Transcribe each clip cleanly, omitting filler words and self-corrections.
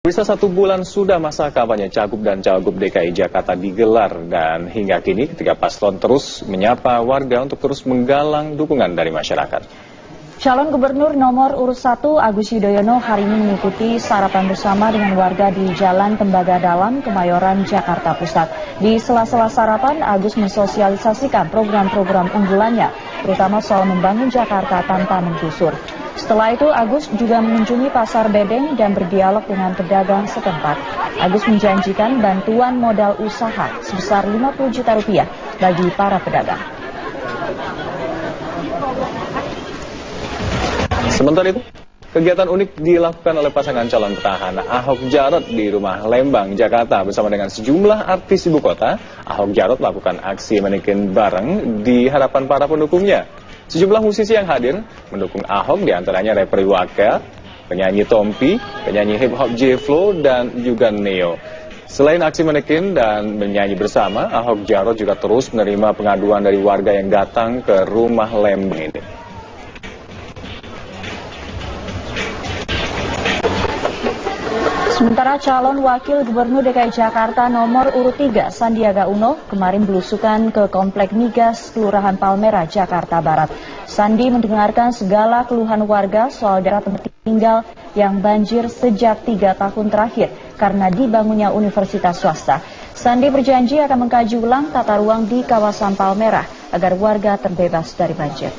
Bisa 1 bulan sudah masa kampanye Cagup dan Cawagup DKI Jakarta digelar dan hingga kini ketiga paslon terus menyapa warga untuk terus menggalang dukungan dari masyarakat. Calon Gubernur nomor urut 1 Agus Yudhoyono hari ini mengikuti sarapan bersama dengan warga di Jalan Tembaga Dalam, Kemayoran, Jakarta Pusat. Di sela-sela sarapan, Agus mensosialisasikan program-program unggulannya, terutama soal membangun Jakarta tanpa menggusur. Setelah itu, Agus juga mengunjungi Pasar Bedeng dan berdialog dengan pedagang setempat. Agus menjanjikan bantuan modal usaha sebesar 50 juta rupiah bagi para pedagang. Sementara itu, kegiatan unik dilakukan oleh pasangan calon petahana Ahok Jarot di rumah Lembang, Jakarta bersama dengan sejumlah artis ibu kota. Ahok Jarot melakukan aksi manekin bareng di hadapan para pendukungnya. Sejumlah musisi yang hadir mendukung Ahok, diantaranya rapper Iwaka, penyanyi Tompi, penyanyi hip hop J-Flow, dan juga Neo. Selain aksi manekin dan menyanyi bersama, Ahok Jarot juga terus menerima pengaduan dari warga yang datang ke rumah Lembang ini. Sementara calon wakil gubernur DKI Jakarta nomor urut 3 Sandiaga Uno kemarin belusukan ke Komplek Migas Kelurahan Palmerah, Jakarta Barat. Sandi mendengarkan segala keluhan warga soal daerah tempat tinggal yang banjir sejak 3 tahun terakhir karena dibangunnya universitas swasta. Sandi berjanji akan mengkaji ulang tata ruang di kawasan Palmerah agar warga terbebas dari banjir.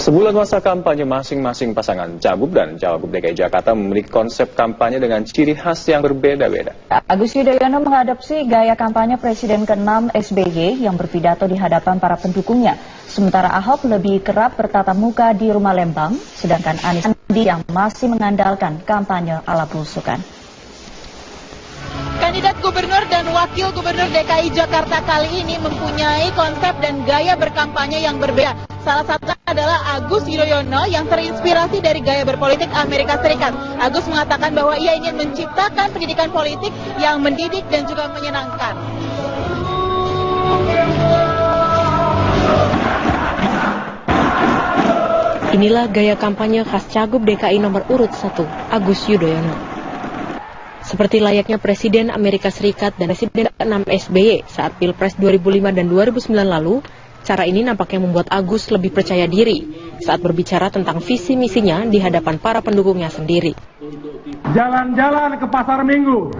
Sebulan masa kampanye masing-masing pasangan Cagup dan Cawagup DKI Jakarta memiliki konsep kampanye dengan ciri khas yang berbeda-beda. Agus Yudhoyono mengadopsi gaya kampanye Presiden ke-6 SBY yang berpidato di hadapan para pendukungnya. Sementara Ahok lebih kerap bertatap muka di rumah Lembang, sedangkan Anies Sandi yang masih mengandalkan kampanye ala belusukan. Kandidat gubernur dan wakil gubernur DKI Jakarta kali ini mempunyai konsep dan gaya berkampanye yang berbeda. Salah satunya adalah Agus Yudhoyono yang terinspirasi dari gaya berpolitik Amerika Serikat. Agus mengatakan bahwa ia ingin menciptakan pendidikan politik yang mendidik dan juga menyenangkan. Inilah gaya kampanye khas Cagup DKI nomor urut 1, Agus Yudhoyono. Seperti layaknya Presiden Amerika Serikat dan Presiden ke-6 SBY saat Pilpres 2005 dan 2009 lalu, cara ini nampaknya membuat Agus lebih percaya diri saat berbicara tentang visi misinya di hadapan para pendukungnya sendiri. Jalan-jalan ke pasar minggu,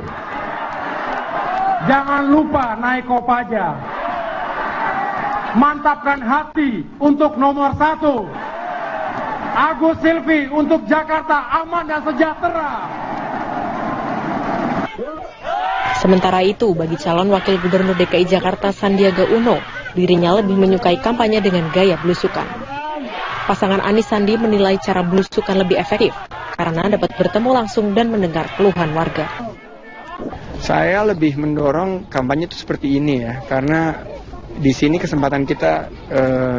jangan lupa naik Kopaja, mantapkan hati untuk nomor 1, Agus Silvi untuk Jakarta aman dan sejahtera. Sementara itu, bagi calon wakil gubernur DKI Jakarta Sandiaga Uno, dirinya lebih menyukai kampanye dengan gaya belusukan. Pasangan Anies Sandi menilai cara belusukan lebih efektif karena dapat bertemu langsung dan mendengar keluhan warga. Saya lebih mendorong kampanye itu seperti ini ya, karena di sini kesempatan kita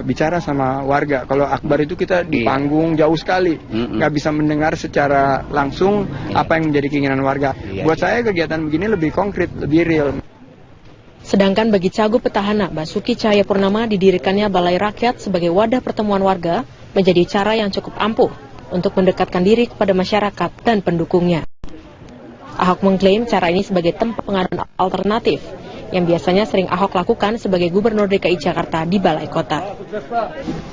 bicara sama warga. Kalau akbar itu kita di panggung jauh sekali, nggak bisa mendengar secara langsung apa yang menjadi keinginan warga. Buat saya kegiatan begini lebih konkret, lebih real. Sedangkan bagi Cagup petahana Basuki Cahayapurnama, didirikannya Balai Rakyat sebagai wadah pertemuan warga menjadi cara yang cukup ampuh untuk mendekatkan diri kepada masyarakat dan pendukungnya. Ahok mengklaim cara ini sebagai tempat pengaduan alternatif yang biasanya sering Ahok lakukan sebagai gubernur DKI Jakarta di Balai Kota.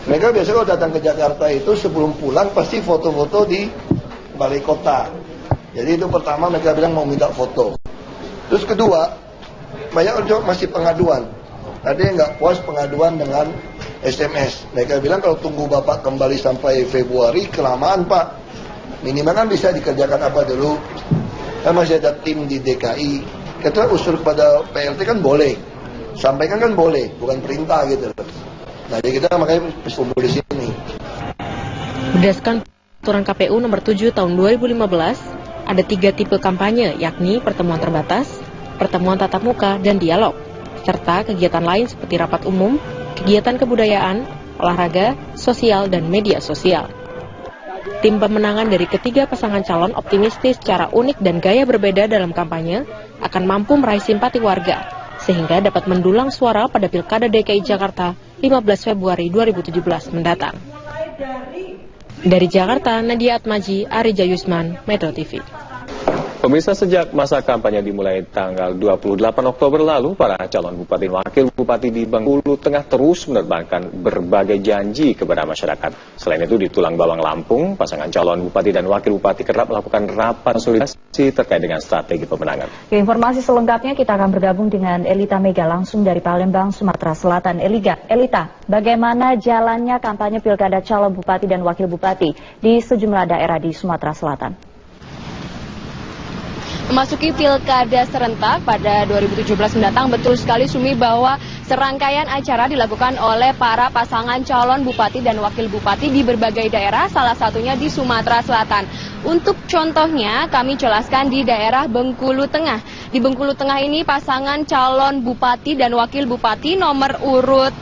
Mereka biasanya kalau datang ke Jakarta itu sebelum pulang pasti foto-foto di Balai Kota. Jadi itu pertama mereka bilang mau minta foto. Terus kedua, banyak orang masih pengaduan. Ada yang nggak puas pengaduan dengan SMS. Mereka bilang kalau tunggu Bapak kembali sampai Februari, kelamaan Pak. Minimal kan bisa dikerjakan apa dulu. Kan masih ada tim di DKI. Kita usul kepada PLT kan boleh. Sampaikan kan boleh, bukan perintah gitu. Nah, jadi kita makanya kumpul di sini. Berdasarkan peraturan KPU nomor 7 tahun 2015, ada 3 tipe kampanye, yakni pertemuan terbatas, pertemuan tatap muka, dan dialog, serta kegiatan lain seperti rapat umum, kegiatan kebudayaan, olahraga, sosial, dan media sosial. Tim pemenangan dari ketiga pasangan calon optimistis secara unik dan gaya berbeda dalam kampanye akan mampu meraih simpati warga, sehingga dapat mendulang suara pada Pilkada DKI Jakarta 15 Februari 2017 mendatang. Dari Jakarta, Nadia Atmaji, Arija Yusman, Metro TV. Pemirsa, sejak masa kampanye dimulai tanggal 28 Oktober lalu, para calon bupati dan wakil bupati di Bengkulu Tengah terus menerbangkan berbagai janji kepada masyarakat. Selain itu, di Tulang Bawang Lampung, pasangan calon bupati dan wakil bupati kerap melakukan rapat konsolidasi terkait dengan strategi pemenangan. Informasi selengkapnya kita akan bergabung dengan Elita Mega langsung dari Palembang, Sumatera Selatan. Elita, bagaimana jalannya kampanye pilkada calon bupati dan wakil bupati di sejumlah daerah di Sumatera Selatan? Memasuki pilkada serentak pada 2017 mendatang, betul sekali Sumi bahwa serangkaian acara dilakukan oleh para pasangan calon bupati dan wakil bupati di berbagai daerah, salah satunya di Sumatera Selatan. Untuk contohnya kami jelaskan di daerah Bengkulu Tengah. Di Bengkulu Tengah ini pasangan calon bupati dan wakil bupati nomor urut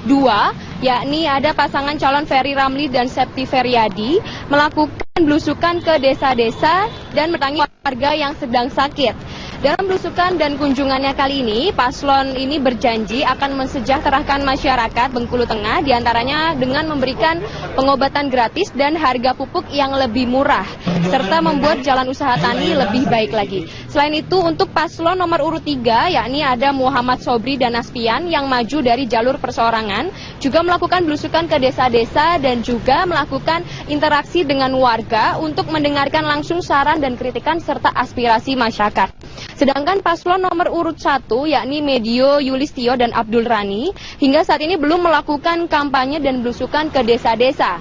2, yakni ada pasangan calon Ferry Ramli dan Septi Feryadi, melakukan belusukan ke desa-desa dan mendatangi warga yang sedang sakit. Dalam belusukan dan kunjungannya kali ini, paslon ini berjanji akan mensejahterakan masyarakat Bengkulu Tengah, diantaranya dengan memberikan pengobatan gratis dan harga pupuk yang lebih murah, serta membuat jalan usaha tani lebih baik lagi. Selain itu, untuk paslon nomor urut 3, yakni ada Muhammad Sobri dan Aspian yang maju dari jalur perseorangan, juga melakukan belusukan ke desa-desa dan juga melakukan interaksi dengan warga untuk mendengarkan langsung saran dan kritikan serta aspirasi masyarakat. Sedangkan paslon nomor urut 1, yakni Medio Yulistio dan Abdul Rani, hingga saat ini belum melakukan kampanye dan belusukan ke desa-desa.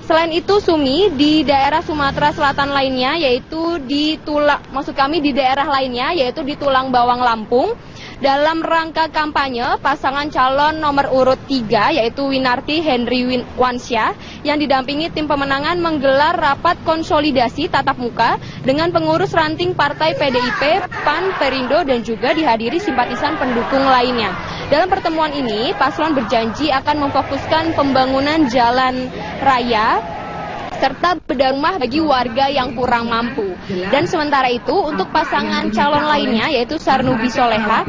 Selain itu, Sumi, di daerah Sumatera Selatan lainnya, yaitu di daerah lainnya, yaitu di Tulang Bawang Lampung, dalam rangka kampanye, pasangan calon nomor urut 3, yaitu Winarti Henry Wansyah, yang didampingi tim pemenangan menggelar rapat konsolidasi tatap muka dengan pengurus ranting Partai PDIP, PAN, Perindo, dan juga dihadiri simpatisan pendukung lainnya. Dalam pertemuan ini, paslon berjanji akan memfokuskan pembangunan jalan raya serta bedah rumah bagi warga yang kurang mampu. Dan sementara itu, untuk pasangan calon lainnya, yaitu Sarnubi Soleha,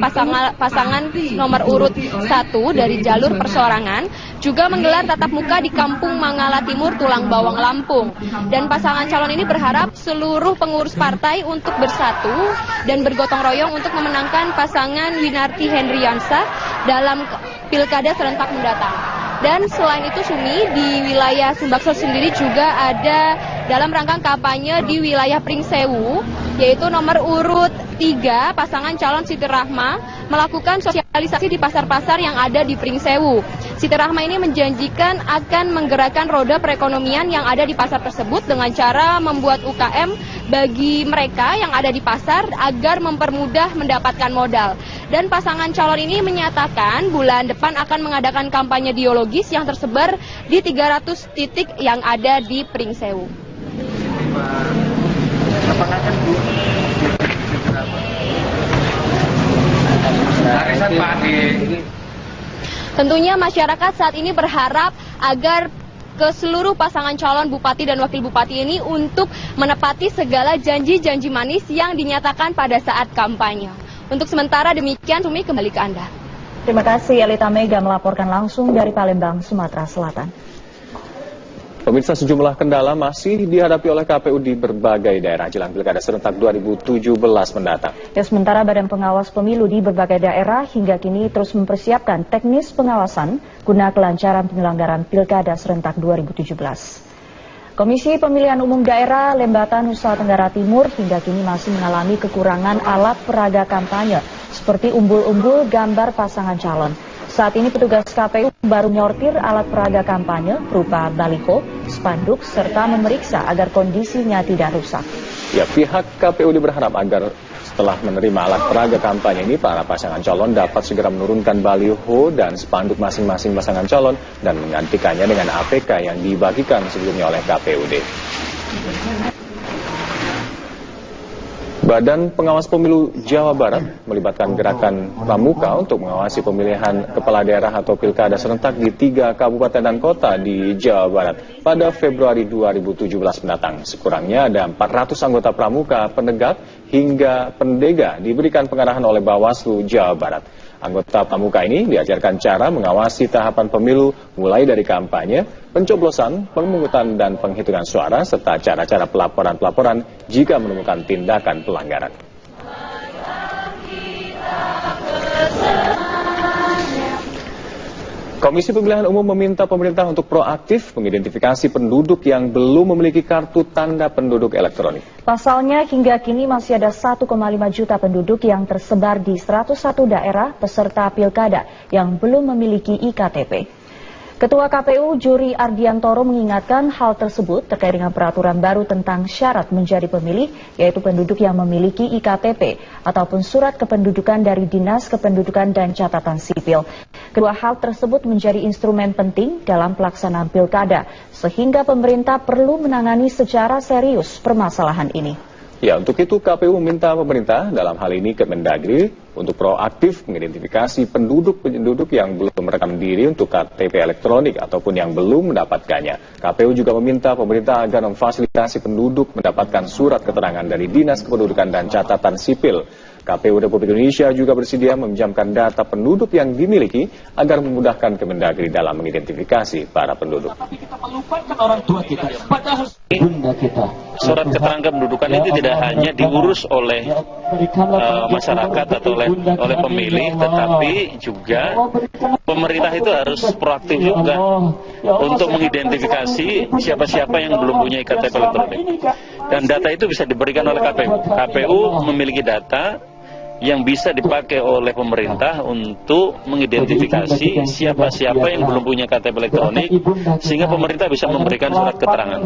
pasangan nomor urut 1 dari jalur perseorangan, juga menggelar tatap muka di Kampung Mangala Timur, Tulang Bawang Lampung. Dan pasangan calon ini berharap seluruh pengurus partai untuk bersatu dan bergotong royong untuk memenangkan pasangan Winarti Hendriansa dalam pilkada serentak mendatang. Dan selain itu, Sumi, di wilayah Sumbaksel sendiri juga ada dalam rangka kampanye di wilayah Pringsewu, yaitu nomor urut 3, pasangan calon Siti Rahma melakukan sosialisasi di pasar-pasar yang ada di Pringsewu. Siti Rahma ini menjanjikan akan menggerakkan roda perekonomian yang ada di pasar tersebut dengan cara membuat UKM bagi mereka yang ada di pasar agar mempermudah mendapatkan modal. Dan pasangan calon ini menyatakan bulan depan akan mengadakan kampanye ideologis yang tersebar di 300 titik yang ada di Pringsewu. Tentunya masyarakat saat ini berharap agar ke seluruh pasangan calon bupati dan wakil bupati ini untuk menepati segala janji-janji manis yang dinyatakan pada saat kampanye. Untuk sementara demikian, Sumi, kembali ke Anda. Terima kasih, Elita Mega melaporkan langsung dari Palembang, Sumatera Selatan. Pemirsa, sejumlah kendala masih dihadapi oleh KPU di berbagai daerah jelang pilkada serentak 2017 mendatang. Ya, sementara Badan Pengawas Pemilu di berbagai daerah hingga kini terus mempersiapkan teknis pengawasan guna kelancaran penyelenggaraan pilkada serentak 2017. Komisi Pemilihan Umum Daerah Lembata Nusa Tenggara Timur hingga kini masih mengalami kekurangan alat peraga kampanye seperti umbul-umbul gambar pasangan calon. Saat ini petugas KPU baru menyortir alat peraga kampanye berupa baliho, spanduk, serta memeriksa agar kondisinya tidak rusak. Ya, pihak KPU berharap agar setelah menerima alat peraga kampanye ini, para pasangan calon dapat segera menurunkan baliho dan spanduk masing-masing pasangan calon dan menggantikannya dengan APK yang dibagikan sebelumnya oleh KPUD. Badan Pengawas Pemilu Jawa Barat melibatkan gerakan Pramuka untuk mengawasi pemilihan kepala daerah atau pilkada serentak di 3 kabupaten dan kota di Jawa Barat pada Februari 2017 mendatang. Sekurangnya ada 400 anggota Pramuka, penegak hingga pendega diberikan pengarahan oleh Bawaslu Jawa Barat. Anggota pramuka ini diajarkan cara mengawasi tahapan pemilu mulai dari kampanye, pencoblosan, pemungutan dan penghitungan suara, serta cara-cara pelaporan-pelaporan jika menemukan tindakan pelanggaran. Komisi Pemilihan Umum meminta pemerintah untuk proaktif mengidentifikasi penduduk yang belum memiliki kartu tanda penduduk elektronik. Pasalnya hingga kini masih ada 1,5 juta penduduk yang tersebar di 101 daerah peserta pilkada yang belum memiliki iktp. Ketua KPU Juri Ardiantoro mengingatkan hal tersebut terkait dengan peraturan baru tentang syarat menjadi pemilih, yaitu penduduk yang memiliki iktp ataupun surat kependudukan dari Dinas Kependudukan dan Catatan Sipil. Kedua hal tersebut menjadi instrumen penting dalam pelaksanaan pilkada, sehingga pemerintah perlu menangani secara serius permasalahan ini. Ya, untuk itu KPU meminta pemerintah, dalam hal ini Kemendagri, untuk proaktif mengidentifikasi penduduk yang belum merekam diri untuk KTP elektronik ataupun yang belum mendapatkannya. KPU juga meminta pemerintah agar memfasilitasi penduduk mendapatkan surat keterangan dari Dinas Kependudukan dan Catatan Sipil. KPU Republik Indonesia juga bersedia meminjamkan data penduduk yang dimiliki agar memudahkan Kemendagri dalam mengidentifikasi para penduduk. Tapi kita melupakan orang tua kita, padahal bunda kita. Surat keterangan kependudukan itu tidak hanya diurus oleh masyarakat atau oleh pemilih, tetapi juga pemerintah itu harus proaktif juga untuk mengidentifikasi siapa-siapa yang belum punya iktp elektronik. Dan data itu bisa diberikan oleh KPU. KPU memiliki data yang bisa dipakai oleh pemerintah untuk mengidentifikasi siapa-siapa yang belum punya KTP elektronik, sehingga pemerintah bisa memberikan surat keterangan.